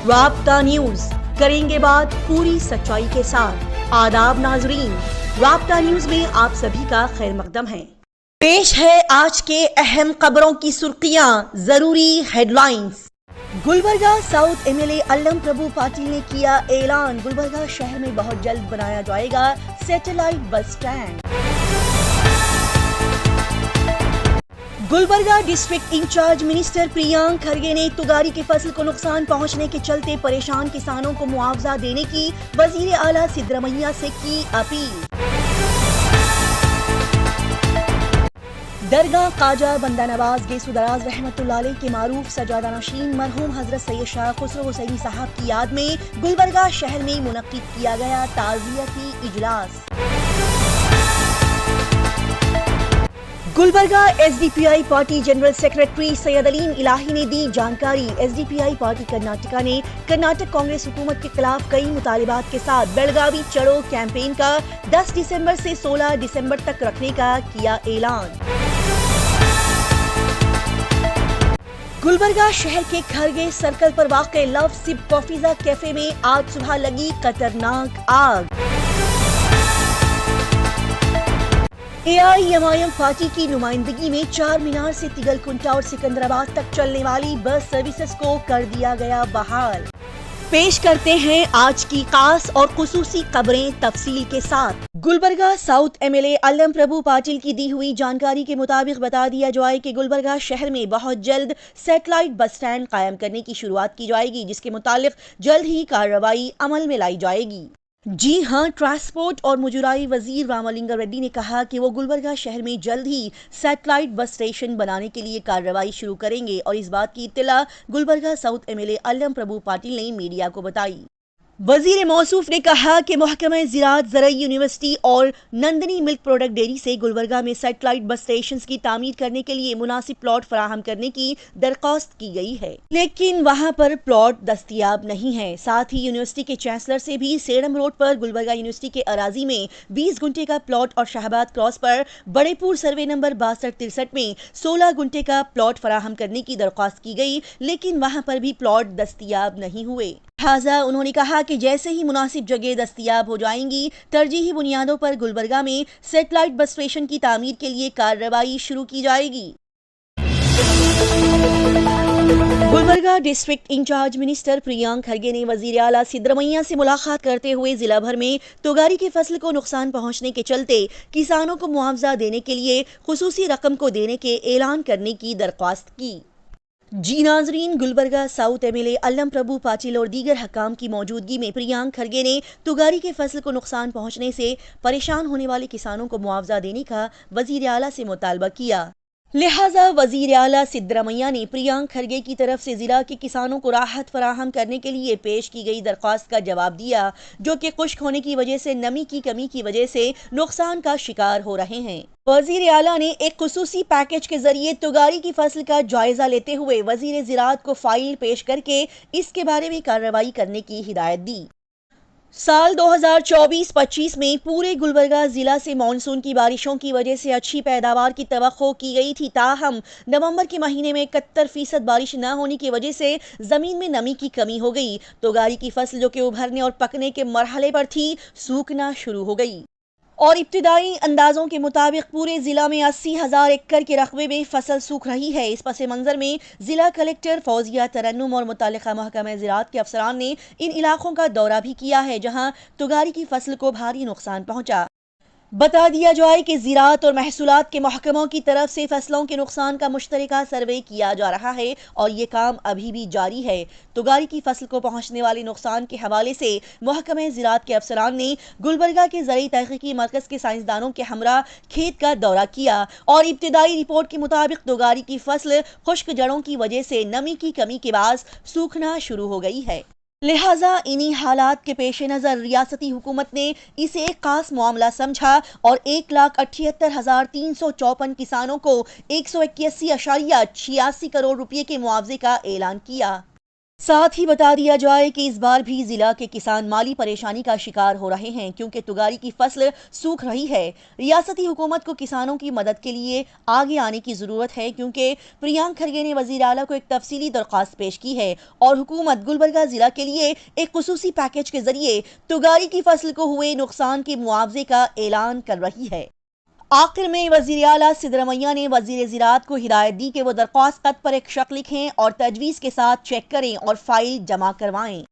رابطہ نیوز کریں گے بات پوری سچائی کے ساتھ۔ آداب ناظرین، رابطہ نیوز میں آپ سبھی کا خیر مقدم ہے۔ پیش ہے آج کے اہم خبروں کی سرخیاں، ضروری headlines. Gulbarga south M L A Allam Prabhu Patil نے کیا اعلان، گلبرگہ شہر میں بہت جلد بنایا جائے گا satellite bus stand. Gulbarga district incharge minister Priyank Kharge نے تگاری کی فصل کو نقصان پہنچنے کے چلتے پریشان کسانوں کو معاوضہ دینے کی وزیر اعلیٰ سدرامیا سے کی اپیل۔ درگاہ خواجہ بندہ نواز گیسو دراز رحمۃ اللہ علیہ کے معروف سجادہ نشین مرحوم حضرت سید شاہ خسرو حسینی صاحب کی یاد میں گلبرگہ شہر میں منعقد کیا گیا تعزیتی اجلاس۔ گلبرگہ ایس ڈی پی آئی پارٹی جنرل سیکرٹری سید علیم الہی نے دی جانکاری، ایس ڈی پی آئی پارٹی کرناٹکا نے کرناٹک کانگریس حکومت کے خلاف کئی مطالبات کے ساتھ بیلگاوی چڑھو کیمپین کا 10 دسمبر سے 16 دسمبر تک رکھنے کا کیا اعلان۔ گلبرگہ شہر کے کھرگے سرکل پر واقع لو سپ کافیزا کیفے میں آج صبح لگی خطرناک آگ۔ A I M I M party کی نمائندگی میں چار مینار سے تگل کنٹا اور سکندرآباد تک چلنے والی بس سروسز کو کر دیا گیا بحال۔ پیش کرتے ہیں آج کی خاص اور خصوصی خبریں تفصیل کے ساتھ۔ Gulbarga south M L A Allam Prabhu Patil کی دی ہوئی جانکاری کے مطابق بتا دیا جائے کہ گلبرگہ شہر میں بہت جلد سیٹلائٹ بس اسٹینڈ قائم کرنے کی شروعات کی جائے گی، جس کے متعلق جلد ہی کارروائی عمل میں لائی جائے گی۔ جی ہاں، ٹرانسپورٹ اور مجرائی وزیر راملنگا ریڈی نے کہا کہ وہ گلبرگہ شہر میں جلد ہی سیٹلائٹ بس اسٹیشن بنانے کے لیے کارروائی شروع کریں گے، اور اس بات کی اطلاع Gulbarga south M L A Allam Prabhu Patil نے میڈیا کو بتائی۔ وزیر موصوف نے کہا کہ محکمہ زراعت، زرعی یونیورسٹی اور نندنی ملک پروڈکٹ ڈیری سے گلبرگہ میں سیٹلائٹ بس اسٹیشنز کی تعمیر کرنے کے لیے مناسب پلاٹ فراہم کرنے کی درخواست کی گئی ہے، لیکن وہاں پر پلاٹ دستیاب نہیں ہے۔ ساتھ ہی یونیورسٹی کے چانسلر سے بھی سیڑم روڈ پر گلبرگہ یونیورسٹی کے اراضی میں 20 گنٹے کا پلاٹ اور شہباد کراس پر بڑے پور سروے نمبر 6263 میں 16 گنٹے کا پلاٹ فراہم کرنے کی درخواست کی گئی، لیکن وہاں پر بھی پلاٹ دستیاب نہیں ہوئے۔ لہٰذا انہوں نے کہا کہ جیسے ہی مناسب جگہ دستیاب ہو جائیں گی، ترجیحی بنیادوں پر گلبرگہ میں سیٹلائٹ بس اسٹیشن کی تعمیر کے لیے کارروائی شروع کی جائے گی۔ Gulbarga district incharge minister Priyank Kharge نے وزیر اعلیٰ سدرامیا سے ملاقات کرتے ہوئے ضلع بھر میں تگاری کی فصل کو نقصان پہنچنے کے چلتے کسانوں کو معاوضہ دینے کے لیے خصوصی رقم کو دینے کے اعلان کرنے کی درخواست کی۔ جی ناظرین، Gulbarga south M L A Allam Prabhu Patil اور دیگر حکام کی موجودگی میں پریانک کھرگے نے تگاری کے فصل کو نقصان پہنچنے سے پریشان ہونے والے کسانوں کو معاوضہ دینے کا وزیر اعلیٰ سے مطالبہ کیا۔ لہٰذا وزیر اعلیٰ سدرامیا نے پریانک کھرگے کی طرف سے ضلع کے کسانوں کو راحت فراہم کرنے کے لیے پیش کی گئی درخواست کا جواب دیا، جو کہ خشک ہونے کی وجہ سے نمی کی کمی کی وجہ سے نقصان کا شکار ہو رہے ہیں۔ وزیر اعلیٰ نے ایک خصوصی پیکج کے ذریعے تگاری کی فصل کا جائزہ لیتے ہوئے وزیر زراعت کو فائل پیش کر کے اس کے بارے میں کارروائی کرنے کی ہدایت دی۔ سال 2024-25 میں پورے گلبرگہ ضلع سے مانسون کی بارشوں کی وجہ سے اچھی پیداوار کی توقع کی گئی تھی، تاہم نومبر کے مہینے میں 71% بارش نہ ہونے کی وجہ سے زمین میں نمی کی کمی ہو گئی۔ تگاری کی فصل جو کہ ابھرنے اور پکنے کے مرحلے پر تھی، سوکھنا شروع ہو گئی، اور ابتدائی اندازوں کے مطابق پورے ضلع میں 80,000 ایکڑ کے رقبے میں فصل سوکھ رہی ہے۔ اس پس منظر میں ضلع کلکٹر فوزیہ ترنم اور متعلقہ محکمہ زراعت کے افسران نے ان علاقوں کا دورہ بھی کیا ہے جہاں تگاری کی فصل کو بھاری نقصان پہنچا۔ بتا دیا جائے کہ زراعت اور محصولات کے محکموں کی طرف سے فصلوں کے نقصان کا مشترکہ سروے کیا جا رہا ہے، اور یہ کام ابھی بھی جاری ہے۔ تگاری کی فصل کو پہنچنے والے نقصان کے حوالے سے محکمہ زراعت کے افسران نے گلبرگہ کے زرعی تحقیقی مرکز کے سائنسدانوں کے ہمراہ کھیت کا دورہ کیا، اور ابتدائی رپورٹ کے مطابق تگاری کی فصل خشک جڑوں کی وجہ سے نمی کی کمی کے باعث سوکھنا شروع ہو گئی ہے۔ لہٰذا انہی حالات کے پیش نظر ریاستی حکومت نے اسے ایک خاص معاملہ سمجھا اور 1,78,354 کسانوں کو 181.86 کروڑ روپے کے معاوضے کا اعلان کیا۔ ساتھ ہی بتا دیا جائے کہ اس بار بھی ضلع کے کسان مالی پریشانی کا شکار ہو رہے ہیں کیونکہ تگاری کی فصل سوکھ رہی ہے۔ ریاستی حکومت کو کسانوں کی مدد کے لیے آگے آنے کی ضرورت ہے کیونکہ پریانک کھرگے نے وزیر اعلیٰ کو ایک تفصیلی درخواست پیش کی ہے اور حکومت گلبرگہ ضلع کے لیے ایک خصوصی پیکیج کے ذریعے تگاری کی فصل کو ہوئے نقصان کے معاوضے کا اعلان کر رہی ہے۔ آخر میں وزیر اعلیٰ سدرمیا نے وزیر زراعت کو ہدایت دی کہ وہ درخواست خط پر ایک شق لکھیں اور تجویز کے ساتھ چیک کریں اور فائل جمع کروائیں۔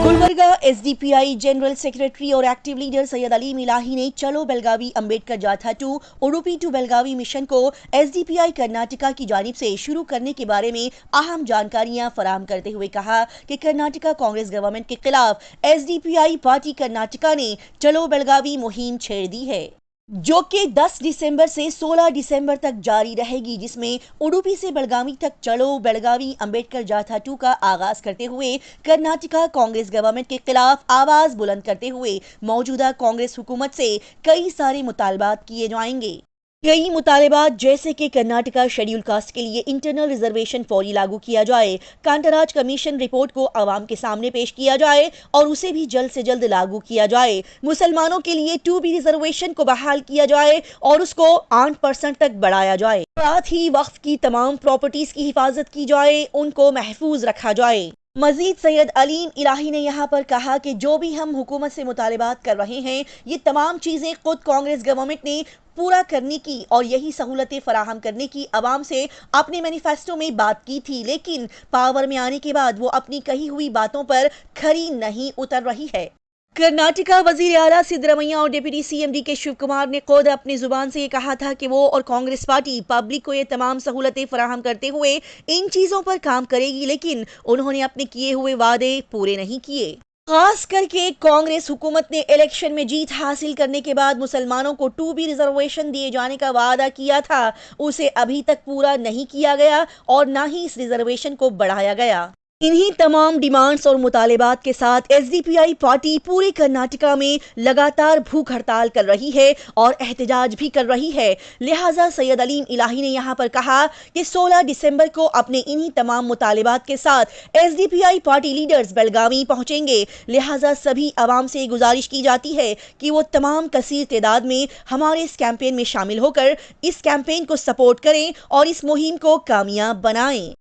Gulbarga S D P I general secretary اور ایکٹیو لیڈر سید علیم الہی نے چلو Belagavi Ambedkar jatha to Udupi to Belagavi mission کو S D P I Karnataka کی جانب سے شروع کرنے کے بارے میں اہم جانکاریاں فراہم کرتے ہوئے کہا کہ کرناٹکا کانگریس گورنمنٹ کے خلاف ایس ڈی پی آئی پارٹی کرناٹکا نے چلو بیلگاوی مہم چھیڑ دی ہے جو کہ 10 دسمبر سے 16 دسمبر تک جاری رہے گی، جس میں اڈوپی سے بیلگاوی تک چلو بیلگاوی امبیڈکر جاتھا ٹو کا آغاز کرتے ہوئے کرناٹکا کانگریس گورنمنٹ کے خلاف آواز بلند کرتے ہوئے موجودہ کانگریس حکومت سے کئی سارے مطالبات کیے جائیں گے۔ کئی مطالبات جیسے کہ کرناٹکا شیڈیول کاسٹ کے لیے انٹرنل ریزرویشن فوری لاگو کیا جائے، کانٹاراج کمیشن رپورٹ کو عوام کے سامنے پیش کیا جائے اور اسے بھی جلد سے جلد لاگو کیا جائے، مسلمانوں کے لیے 2B ریزرویشن کو بحال کیا جائے اور اس کو 8% تک بڑھایا جائے، ساتھ ہی وقف کی تمام پراپرٹیز کی حفاظت کی جائے، ان کو محفوظ رکھا جائے۔ مزید سید علیم الہی نے یہاں پر کہا کہ جو بھی ہم حکومت سے مطالبات کر رہے ہیں یہ تمام چیزیں خود کانگریس گورنمنٹ نے پورا کرنے کی اور یہی سہولتیں فراہم کرنے کی عوام سے اپنے مینیفیسٹو میں بات کی تھی، لیکن پاور میں آنے کے بعد وہ اپنی کہی ہوئی باتوں پر کھری نہیں اتر رہی ہے۔ کرناٹکا وزیر اعلیٰ سدرمیا اور ڈپٹی سی ایم ڈی کے شیو کمار نے خود اپنی زبان سے یہ کہا تھا کہ وہ اور کانگریس پارٹی پبلک کو یہ تمام سہولتیں فراہم کرتے ہوئے ان چیزوں پر کام کرے گی، لیکن انہوں نے اپنے کیے ہوئے وعدے پورے نہیں کیے۔ خاص کر کے کانگریس حکومت نے الیکشن میں جیت حاصل کرنے کے بعد مسلمانوں کو 2B ریزرویشن دیے جانے کا وعدہ کیا تھا، اسے ابھی تک پورا نہیں کیا گیا اور نہ ہی اس ریزرویشن کو بڑھایا گیا۔ انہی تمام ڈیمانڈز اور مطالبات کے ساتھ ایس ڈی پی آئی پارٹی پورے کرناٹکا میں لگاتار بھوک ہڑتال کر رہی ہے اور احتجاج بھی کر رہی ہے، لہٰذا سید علیم الہی نے یہاں پر کہا کہ 16 دسمبر کو اپنے انہی تمام مطالبات کے ساتھ ایس ڈی پی آئی پارٹی لیڈرز بیلگاوی پہنچیں گے، لہٰذا سبھی عوام سے گزارش کی جاتی ہے کہ وہ تمام کثیر تعداد میں ہمارے اس کیمپین میں شامل ہو کر اس کیمپین کو سپورٹ کریں اور اس مہم کو کامیاب بنائیں۔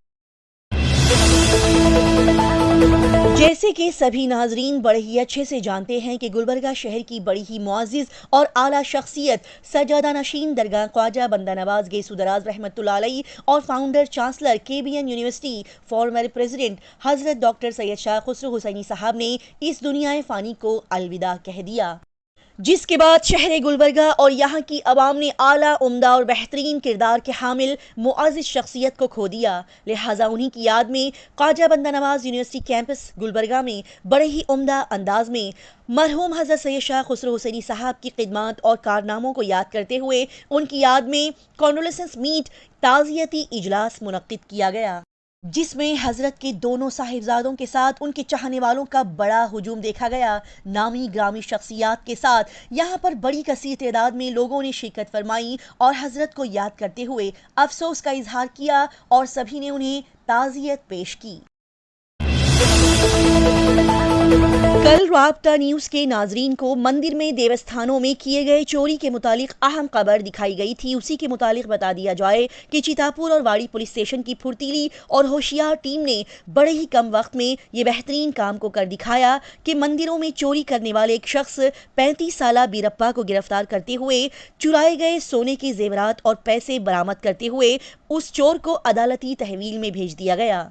جیسے کہ سبھی ناظرین بڑے ہی اچھے سے جانتے ہیں کہ گلبرگہ شہر کی بڑی ہی معزز اور اعلیٰ شخصیت سجادہ نشین درگاہ خواجہ بندہ نواز گیسو دراز رحمۃ اللہ علیہ اور founder chancellor KBN university former president حضرت ڈاکٹر سید شاہ خسرو حسینی صاحب نے اس دنیا فانی کو الوداع کہہ دیا، جس کے بعد شہر گلبرگہ اور یہاں کی عوام نے اعلیٰ عمدہ اور بہترین کردار کے حامل معزز شخصیت کو کھو دیا، لہٰذا انہی کی یاد میں خواجہ بندہ نواز یونیورسٹی کیمپس گلبرگہ میں بڑے ہی عمدہ انداز میں مرحوم حضرت سید شاہ خسرو حسینی صاحب کی خدمات اور کارناموں کو یاد کرتے ہوئے ان کی یاد میں کانڈولیسنس میٹ تعزیتی اجلاس منعقد کیا گیا، جس میں حضرت کے دونوں صاحبزادوں کے ساتھ ان کے چاہنے والوں کا بڑا ہجوم دیکھا گیا۔ نامی گرامی شخصیات کے ساتھ یہاں پر بڑی کثیر تعداد میں لوگوں نے شرکت فرمائی اور حضرت کو یاد کرتے ہوئے افسوس کا اظہار کیا اور سبھی نے انہیں تعزیت پیش کی۔ کل رابطہ نیوز کے ناظرین کو مندر میں دیوستھانوں میں کیے گئے چوری کے متعلق اہم خبر دکھائی گئی تھی، اسی کے متعلق بتا دیا جائے کہ چیتاپور اور واڑی پولیس اسٹیشن کی پھرتیلی اور ہوشیار ٹیم نے بڑے ہی کم وقت میں یہ بہترین کام کو کر دکھایا کہ مندروں میں چوری کرنے والے ایک شخص 35 سالہ بیرپا کو گرفتار کرتے ہوئے چرائے گئے سونے کے زیورات اور پیسے برآمد کرتے ہوئے اس چور کو عدالتی تحویل میں بھیج دیا گیا۔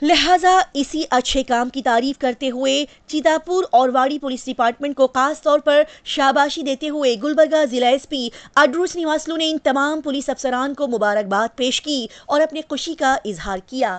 لہٰذا اسی اچھے کام کی تعریف کرتے ہوئے چیتاپور اور واڑی پولیس ڈپارٹمنٹ کو خاص طور پر شاباشی دیتے ہوئے گلبرگہ ضلع ایس پی اڈرو سنیواسلو نے ان تمام پولیس افسران کو مبارکباد پیش کی اور اپنی خوشی کا اظہار کیا۔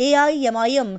AIMIM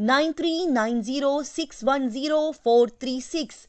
9390610436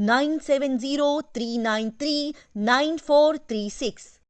9703939436।